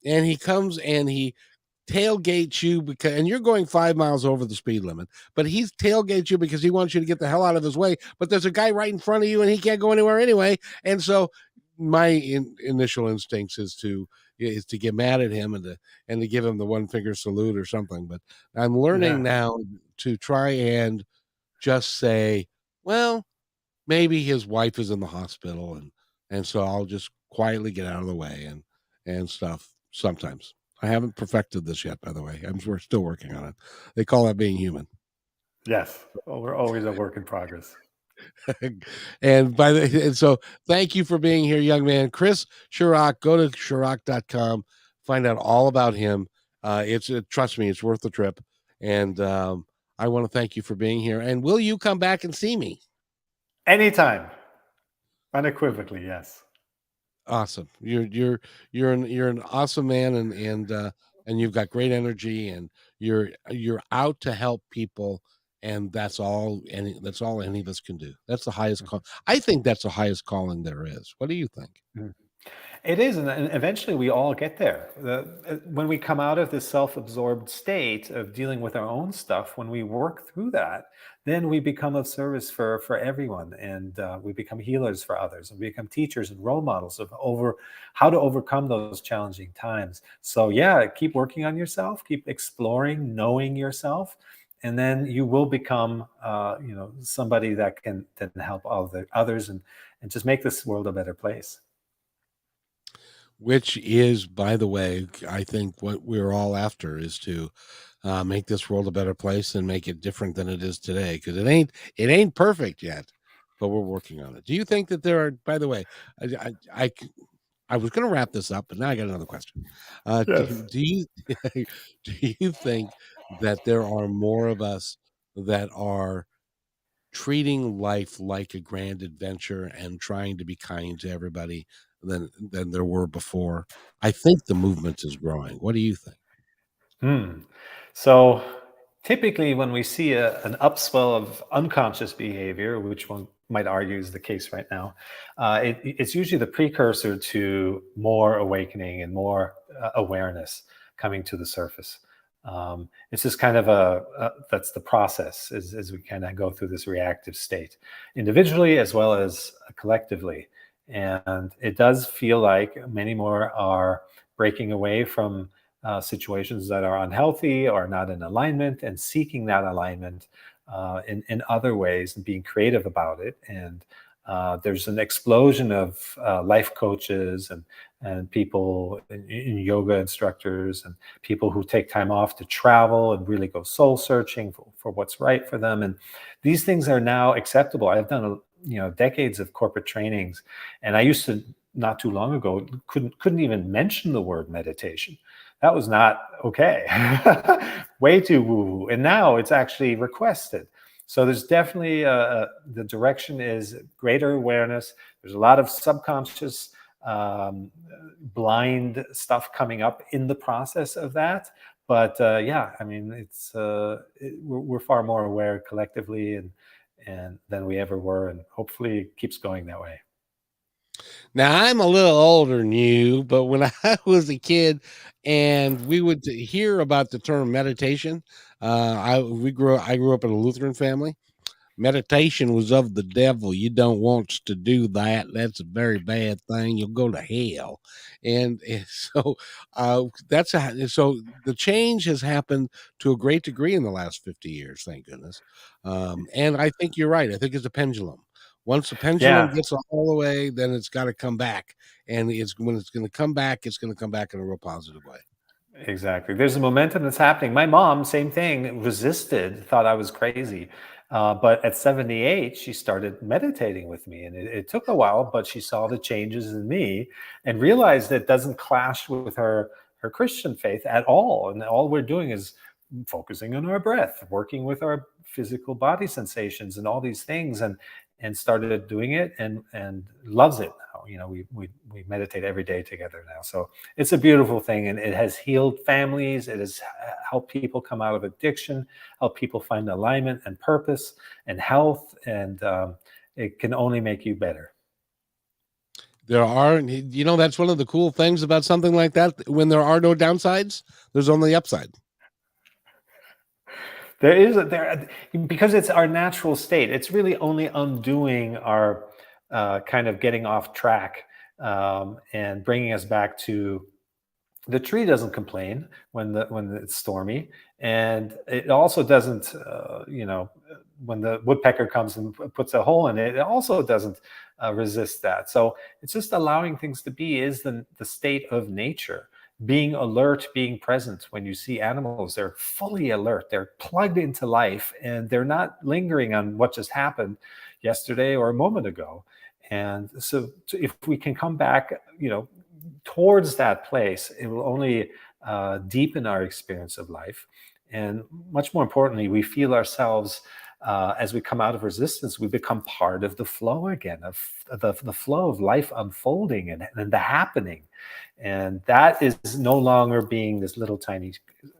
and he comes and he tailgates you because and you're going 5 miles over the speed limit, but he's tailgates you because he wants you to get the hell out of his way, but there's a guy right in front of you and he can't go anywhere anyway, and so my initial instincts is to get mad at him and to give him the one finger salute or something, but I'm learning Yeah. now to try and just say, well, maybe his wife is in the hospital and so I'll just quietly get out of the way and stuff sometimes. I haven't perfected this yet, by the way. We're still working on it. They call that being human. Yes. Well, we're always a work in progress. And so thank you for being here, young man. Chris Cirak, go to Cirak.com, find out all about him. It's trust me, it's worth the trip. And I want to thank you for being here. And will you come back and see me? Anytime. Unequivocally, yes. Awesome. You're an awesome man, and you've got great energy, and you're out to help people, and that's all any of us can do. That's the highest call. I think that's the highest calling there is. What do you think? Mhm. It is, and eventually we all get there. When we come out of this self-absorbed state of dealing with our own stuff, when we work through that, then we become of service for everyone, and we become healers for others, and we become teachers and role models of over how to overcome those challenging times. So yeah, keep working on yourself, keep exploring, knowing yourself, and then you will become, somebody that can help others and just make this world a better place. Which is, by the way, I think what we're all after is to make this world a better place and make it different than it is today. Because it ain't perfect yet, but we're working on it. Do you think that there are? By the way, I was going to wrap this up, but now I got another question. Yes. Do you do you think that there are more of us that are treating life like a grand adventure and trying to be kind to everybody than there were before? I think the movement is growing. What do you think? Hmm. So typically, when we see an upswell of unconscious behavior, which one might argue is the case right now, it's usually the precursor to more awakening and more awareness coming to the surface. It's just kind of that's the process as we kind of go through this reactive state, individually as well as collectively. And it does feel like many more are breaking away from situations that are unhealthy or not in alignment, and seeking that alignment in other ways and being creative about it. And there's an explosion of life coaches and people in yoga instructors and people who take time off to travel and really go soul searching for what's right for them. And these things are now acceptable. I've done decades of corporate trainings, and I used to, not too long ago, couldn't even mention the word meditation. That was not okay. Way too woo woo. And now it's actually requested. So there's definitely the direction is greater awareness. There's a lot of subconscious blind stuff coming up in the process of that. But yeah, I mean, we're far more aware collectively and than we ever were, and hopefully it keeps going that way. Now I'm a little older than you, but when I was a kid and we would hear about the term meditation, I grew up in a Lutheran family. Meditation was of the devil. You don't want to do that. That's a very bad thing. You'll go to hell. And so so the change has happened to a great degree in the last 50 years, thank goodness. And I think you're right. I think it's a pendulum. Once the pendulum Yeah. gets all the way, then it's got to come back. And it's when it's going to come back, it's going to come back in a real positive way. Exactly. There's a momentum that's happening. My mom, same thing, resisted, thought I was crazy. But at 78, she started meditating with me. And it took a while, but she saw the changes in me and realized that it doesn't clash with her Christian faith at all. And all we're doing is focusing on our breath, working with our physical body sensations and all these things. And started doing it and loves it now. We meditate every day together now. So it's a beautiful thing, and it has healed families. It has helped people come out of addiction, help people find alignment and purpose and health, and it can only make you better. That's one of the cool things about something like that. When there are no downsides, there's only upside. There is a, there because it's our natural state. It's really only undoing our kind of getting off track, and bringing us back to the tree doesn't complain when it's stormy, and it also doesn't when the woodpecker comes and puts a hole in it, it also doesn't resist that. So it's just allowing things to be is the state of nature. Being alert, being present. When you see animals, they're fully alert, they're plugged into life, and they're not lingering on what just happened yesterday or a moment ago. And so if we can come back towards that place, it will only deepen our experience of life. And much more importantly, we feel ourselves, as we come out of resistance, we become part of the flow again, of the flow of life unfolding and the happening. And that is no longer being this little tiny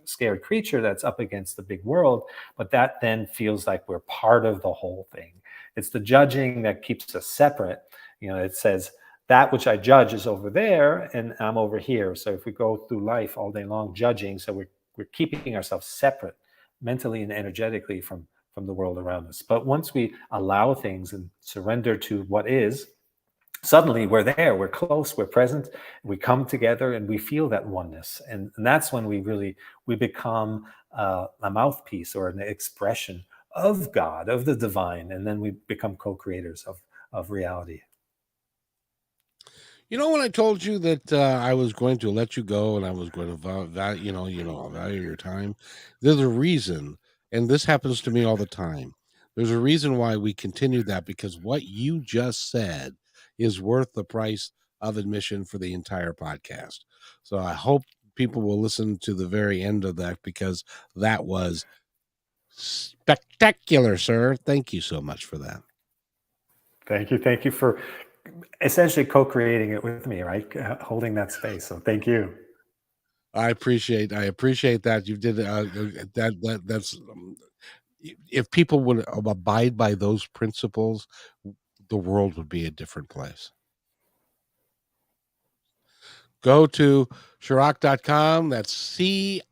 scared creature that's up against the big world, but that then feels like we're part of the whole thing. It's the judging that keeps us separate. It says, that which I judge is over there and I'm over here. So if we go through life all day long judging, so we're keeping ourselves separate mentally and energetically from the world around us. But once we allow things and surrender to what is, suddenly we're there, we're close, we're present, we come together and we feel that oneness. And that's when we become a mouthpiece or an expression of God, of the divine, and then we become co-creators of reality. When I told you that I was going to let you go and I was going to value your time, there's a reason, and this happens to me all the time. There's a reason why we continue that, because what you just said is worth the price of admission for the entire podcast. So I hope people will listen to the very end of that, because that was spectacular, sir. Thank you so much for that. Thank you. Thank you for essentially co-creating it with me, right? Holding that space. So thank you. I appreciate that you did that's if people would abide by those principles, the world would be a different place. Go to Cirak.com. That's Cirak.com.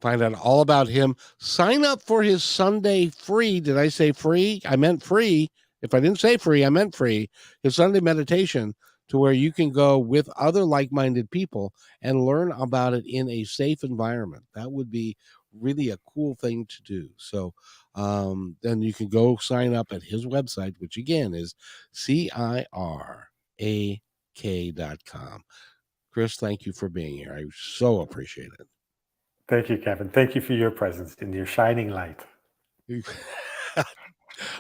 Find out all about him. Sign up for his Sunday free. Did I say free? I meant free. If I didn't say free, I meant free. His Sunday meditation, to where you can go with other like-minded people and learn about it in a safe environment. That would be really a cool thing to do. So then you can go sign up at his website, which again is Cirak.com. Chris, thank you for being here. I so appreciate it. Thank you, Kevin. Thank you for your presence and your shining light.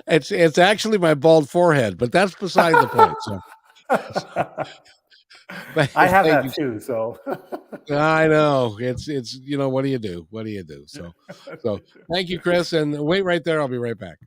It's actually my bald forehead, but that's beside the point. So I have thank that you. too. So I know it's what do you do? What do you do? So thank you, Chris, and wait right there. I'll be right back.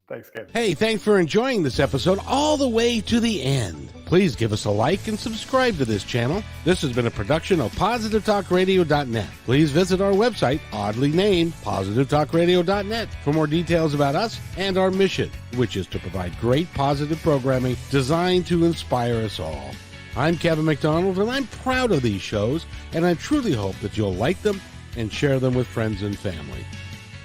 Thanks, Kevin. Hey, thanks for enjoying this episode all the way to the end. Please give us a like and subscribe to this channel. This has been a production of PositiveTalkRadio.net. Please visit our website, oddly named PositiveTalkRadio.net, for more details about us and our mission, which is to provide great positive programming designed to inspire us all. I'm Kevin McDonald, and I'm proud of these shows, and I truly hope that you'll like them and share them with friends and family.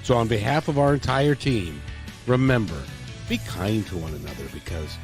So on behalf of our entire team, remember, be kind to one another, because